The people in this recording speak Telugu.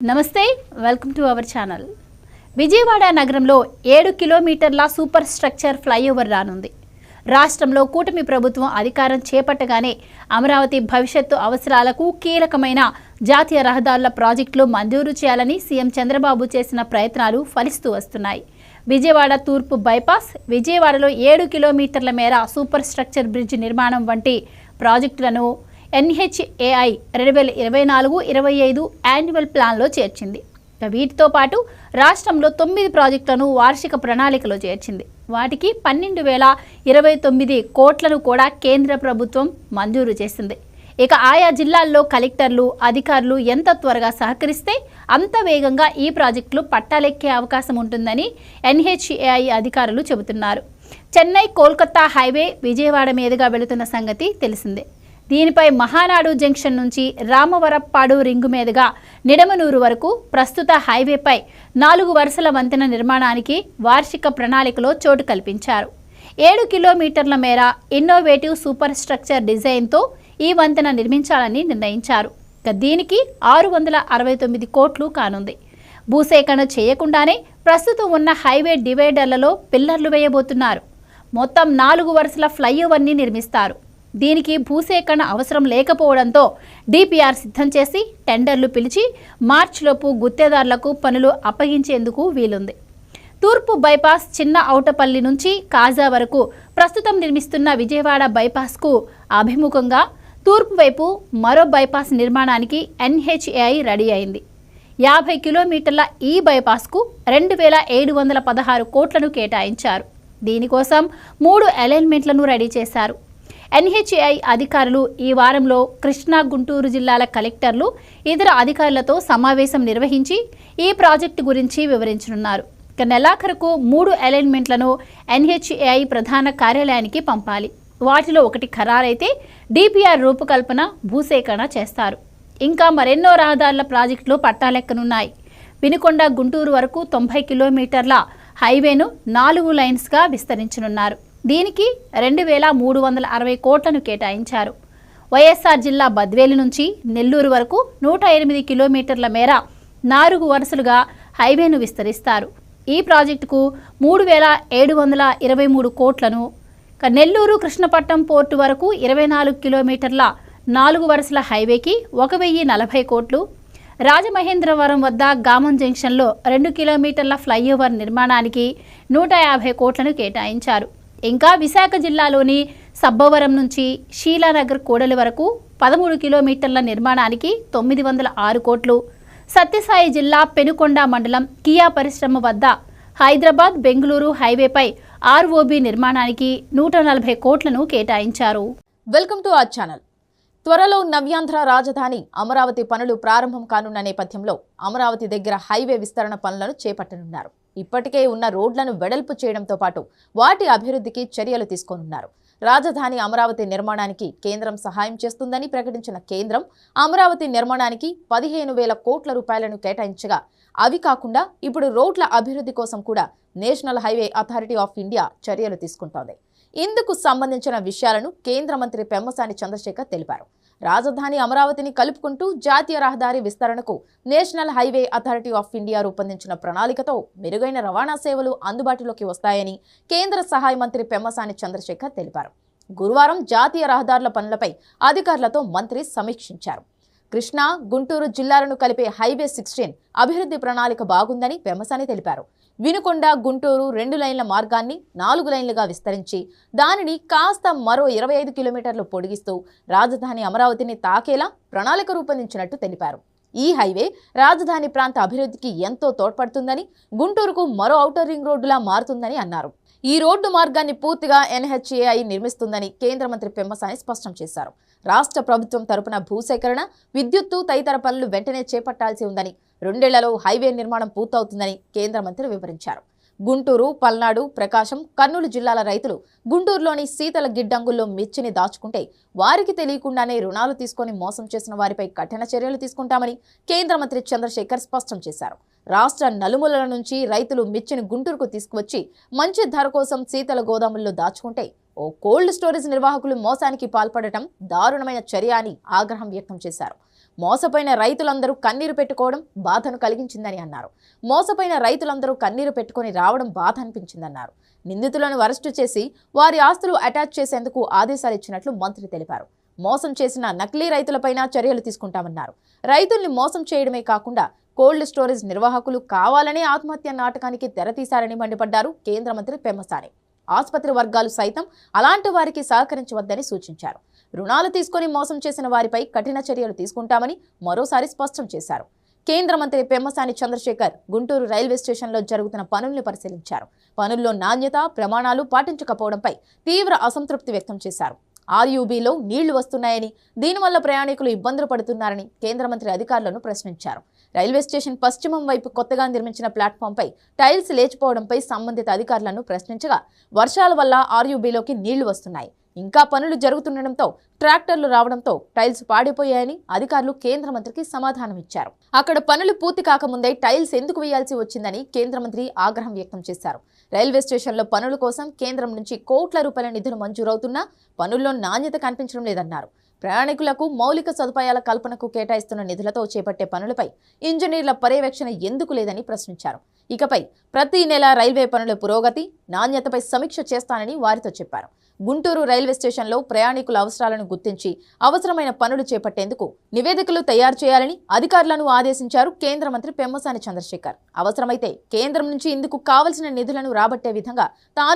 నమస్తే welcome to our channel. Vijayawada నగరంలో 7 కిలోమీటర్ల సూపర్ స్ట్రక్చర్ ఫ్లైఓవర్ రానుంది. రాష్ట్రంలో కూటమి ప్రభుత్వం అధికారం చేపట్టగానే అమరావతి భవిష్యత్తు అవసరాలకు కీలకమైన జాతీయ రహదారుల ప్రాజెక్టులు మంజూరు చేయాలని సీఎం చంద్రబాబు చేసిన ప్రయత్నాలు ఫలిస్తూ వస్తున్నాయి. విజయవాడ తూర్పు బైపాస్, విజయవాడలో 7 కిలోమీటర్ల మేర సూపర్ స్ట్రక్చర్ బ్రిడ్జ్ నిర్మాణం వంటి ప్రాజెక్టులను NHAI 2024-25 యాన్యువల్ ప్లాన్లో చేర్చింది. వీటితో పాటు రాష్ట్రంలో 9 ప్రాజెక్టులను వార్షిక ప్రణాళికలో చేర్చింది. వాటికి 12,029 కోట్లను కూడా కేంద్ర ప్రభుత్వం మంజూరు చేసింది. ఇక ఆయా జిల్లాల్లో కలెక్టర్లు, అధికారులు ఎంత త్వరగా సహకరిస్తే అంత వేగంగా ఈ ప్రాజెక్టులు పట్టాలెక్కే అవకాశం ఉంటుందని NHAI అధికారులు చెబుతున్నారు. చెన్నై కోల్కతా హైవే విజయవాడ మీదుగా వెళుతున్న సంగతి తెలిసిందే. దీనిపై మహానాడు జంక్షన్ నుంచి రామవరప్పాడు రింగు మీదుగా నిడమనూరు వరకు ప్రస్తుత హైవేపై 4 వరుసల వంతెన నిర్మాణానికి వార్షిక ప్రణాళికలో చోటు కల్పించారు. 7 కిలోమీటర్ల మేర ఇన్నోవేటివ్ సూపర్ స్ట్రక్చర్ డిజైన్తో ఈ వంతెన నిర్మించాలని నిర్ణయించారు. దీనికి 669 కోట్లు కానుంది. భూసేకరణ చేయకుండానే ప్రస్తుతం ఉన్న హైవే డివైడర్లలో పిల్లర్లు వేయబోతున్నారు. మొత్తం 4 వరుసల ఫ్లైఓవర్ని నిర్మిస్తారు. దీనికి భూసేకరణ అవసరం లేకపోవడంతో DPR సిద్ధం చేసి టెండర్లు పిలిచి మార్చిలోపు గుత్తేదారులకు పనులు అప్పగించేందుకు వీలుంది. తూర్పు బైపాస్ చిన్న ఔటపల్లి నుంచి కాజా వరకు ప్రస్తుతం నిర్మిస్తున్న విజయవాడ బైపాస్కు అభిముఖంగా తూర్పు వైపు మరో బైపాస్ నిర్మాణానికి NHAI రెడీ అయింది. 50 కిలోమీటర్ల ఈ బైపాస్కు 2,716 కోట్లను కేటాయించారు. దీనికోసం 3 అలైన్మెంట్లను రెడీ చేశారు. NHAI అధికారులు ఈ వారంలో కృష్ణా, గుంటూరు జిల్లాల కలెక్టర్లు, ఇతర అధికారులతో సమావేశం నిర్వహించి ఈ ప్రాజెక్టు గురించి వివరించనున్నారు. నెలాఖరుకు 3 అలైన్మెంట్లను NHAI ప్రధాన కార్యాలయానికి పంపాలి. వాటిలో ఒకటి ఖరారైతే DPR రూపకల్పన, భూసేకరణ చేస్తారు. ఇంకా మరెన్నో రహదారుల ప్రాజెక్టులు పట్టాలెక్కనున్నాయి. వినుకొండ గుంటూరు వరకు 90 కిలోమీటర్ల హైవేను 4 లైన్స్గా విస్తరించనున్నారు. దీనికి 2,360 కోట్లను కేటాయించారు. వైఎస్ఆర్ జిల్లా బద్వేలు నుంచి నెల్లూరు వరకు 108 కిలోమీటర్ల మేర 4 వరుసలుగా హైవేను విస్తరిస్తారు. ఈ ప్రాజెక్టుకు 3,723 కోట్లను, నెల్లూరు కృష్ణపట్నం పోర్టు వరకు 24 కిలోమీటర్ల 4 వరుసల హైవేకి 1,040 కోట్లు, రాజమహేంద్రవరం వద్ద గామం జంక్షన్లో 2 కిలోమీటర్ల ఫ్లైఓవర్ నిర్మాణానికి 150 కోట్లను కేటాయించారు. ఇంకా విశాఖ జిల్లాలోని సబ్బవరం నుంచి షీలానగర్ కూడలి వరకు 13 కిలోమీటర్ల నిర్మాణానికి 906 కోట్లు, సత్యసాయి జిల్లా పెనుకొండ మండలం కియా పరిశ్రమ వద్ద హైదరాబాద్ బెంగళూరు హైవేపై ROB నిర్మాణానికి 140 కోట్లను కేటాయించారు. Welcome to our channel. త్వరలో నవ్యాంధ్ర రాజధాని అమరావతి పనులు ప్రారంభం కానున్న నేపథ్యంలో అమరావతి దగ్గర హైవే విస్తరణ పనులను చేపట్టనున్నారు. ఇప్పటికే ఉన్న రోడ్లను వెడల్పు చేయడంతో పాటు వాటి అభివృద్ధికి చర్యలు తీసుకోనున్నారు. రాజధాని అమరావతి నిర్మాణానికి కేంద్రం సహాయం చేస్తుందని ప్రకటించిన కేంద్రం అమరావతి నిర్మాణానికి 15,000 కోట్ల రూపాయలను కేటాయించగా, అవి కాకుండా ఇప్పుడు రోడ్ల అభివృద్ధి కోసం కూడా national highway authority of India చర్యలు తీసుకుంటోంది. ఇందుకు సంబంధించిన విషయాలను కేంద్ర మంత్రి పెమ్మసాని చంద్రశేఖర్ తెలిపారు. రాజధాని అమరావతిని కలుపుకుంటూ జాతీయ రహదారి విస్తరణకు national highway authority of India రూపొందించిన ప్రణాళికతో మెరుగైన రవాణా సేవలు అందుబాటులోకి వస్తాయని కేంద్ర సహాయ మంత్రి పెమ్మసాని చంద్రశేఖర్ తెలిపారు. గురువారం జాతీయ రహదారుల పనులపై అధికారులతో మంత్రి సమీక్షించారు. కృష్ణా, గుంటూరు జిల్లాలను కలిపే హైవే 16 అభివృద్ధి ప్రణాళిక బాగుందని పెమ్మసాని తెలిపారు. వినుకొండ గుంటూరు 2 లైన్ల మార్గాన్ని 4 లైన్లుగా విస్తరించి దానిని కాస్త మరో 25 కిలోమీటర్లు పొడిగిస్తూ రాజధాని అమరావతిని తాకేలా ప్రణాళిక రూపొందించినట్టు తెలిపారు. ఈ హైవే రాజధాని ప్రాంత అభివృద్ధికి ఎంతో తోడ్పడుతుందని, గుంటూరుకు మరో ఔటర్ రింగ్ రోడ్డులా మారుతుందని అన్నారు. ఈ రోడ్డు మార్గాన్ని పూర్తిగా NHAI నిర్మిస్తుందని కేంద్ర మంత్రి పెమ్మసాని స్పష్టం చేశారు. రాష్ట్ర ప్రభుత్వం తరపున భూసేకరణ, విద్యుత్తు తదితర పనులు వెంటనే చేపట్టాల్సి ఉందని, 2 ఏళ్లలో హైవే నిర్మాణం పూర్తవుతుందని కేంద్ర మంత్రి వివరించారు. గుంటూరు, పల్నాడు, ప్రకాశం, కర్నూలు జిల్లాల రైతులు గుంటూరులోని శీతల గిడ్డంగుల్లో మిర్చిని దాచుకుంటే వారికి తెలియకుండానే రుణాలు తీసుకొని మోసం చేసిన వారిపై కఠిన చర్యలు తీసుకుంటామని కేంద్ర మంత్రి చంద్రశేఖర్ స్పష్టం చేశారు. రాష్ట్ర నలుమూలల నుంచి రైతులు మిర్చిని గుంటూరుకు తీసుకువచ్చి మంచి ధర కోసం శీతల గోదాముల్లో దాచుకుంటే ఓ కోల్డ్ స్టోరేజ్ నిర్వాహకులు మోసానికి పాల్పడటం దారుణమైన చర్య అని ఆగ్రహం వ్యక్తం చేశారు. మోసపోయిన రైతులందరూ కన్నీరు పెట్టుకోవడం బాధను కలిగించిందని అన్నారు. మోసపోయిన రైతులందరూ కన్నీరు పెట్టుకొని రావడం బాధ అనిపించిందన్నారు. నిందితులను అరెస్టు చేసి వారి ఆస్తులు అటాచ్ చేసేందుకు ఆదేశాలు ఇచ్చినట్లు మంత్రి తెలిపారు. మోసం చేసిన నకిలీ రైతులపైన చర్యలు తీసుకుంటామన్నారు. రైతుల్ని మోసం చేయడమే కాకుండా కోల్డ్ స్టోరేజ్ నిర్వాహకులు కావాలనే ఆత్మహత్య నాటకానికి తెరతీశారని మండిపడ్డారు కేంద్ర మంత్రి పెమ్మసాని. ఆసుపత్రి వర్గాలు సైతం అలాంటి వారికి సహకరించవద్దని సూచించారు. రుణాలు తీసుకొని మోసం చేసిన వారిపై కఠిన చర్యలు తీసుకుంటామని మరోసారి స్పష్టం చేశారు. కేంద్ర మంత్రి పెమ్మసాని చంద్రశేఖర్ గుంటూరు రైల్వే స్టేషన్లో జరుగుతున్న పనుల్ని పరిశీలించారు. పనుల్లో నాణ్యత, ప్రమాణాలు పాటించకపోవడంపై తీవ్ర అసంతృప్తి వ్యక్తం చేశారు. ఆర్యూబీలో నీళ్లు వస్తున్నాయని, దీనివల్ల ప్రయాణికులు ఇబ్బందులు పడుతున్నారని కేంద్ర మంత్రి అధికారులను ప్రశ్నించారు. రైల్వే స్టేషన్ పశ్చిమం వైపు కొత్తగా నిర్మించిన ప్లాట్ఫామ్పై టైల్స్ లేచిపోవడంపై సంబంధిత అధికారులను ప్రశ్నించగా, వర్షాల వల్ల ఆర్యూబీలోకి నీళ్లు వస్తున్నాయి, ఇంకా పనులు జరుగుతుండటంతో ట్రాక్టర్లు రావడంతో టైల్స్ పాడిపోయాయని అధికారులు కేంద్ర మంత్రికి సమాధానం ఇచ్చారు. అక్కడ పనులు పూర్తి కాకముందే టైల్స్ ఎందుకు వేయాల్సి వచ్చిందని కేంద్ర మంత్రి ఆగ్రహం వ్యక్తం చేశారు. రైల్వే స్టేషన్లో పనుల కోసం కేంద్రం నుంచి కోట్ల రూపాయల నిధులు మంజూరవుతున్నా పనుల్లో నాణ్యత కనిపించడం లేదన్నారు. ప్రయాణికులకు మౌలిక సదుపాయాల కల్పనకు కేటాయిస్తున్న నిధులతో చేపట్టే పనులపై ఇంజనీర్ల పర్యవేక్షణ ఎందుకు లేదని ప్రశ్నించారు. ఇకపై ప్రతి నెల రైల్వే పనుల పురోగతి, నాణ్యతపై సమీక్ష చేస్తానని వారితో చెప్పారు. గుంటూరు రైల్వే స్టేషన్లో ప్రయాణికుల అవసరాలను గుర్తించి అవసరమైన పనులు చేపట్టేందుకు నివేదికలు తయారు చేయాలని అధికారులను ఆదేశించారు కేంద్ర మంత్రి పెమ్మసాని చంద్రశేఖర్. అవసరమైతే కేంద్రం నుంచి ఇందుకు కావలసిన నిధులను రాబట్టే విధంగా తాను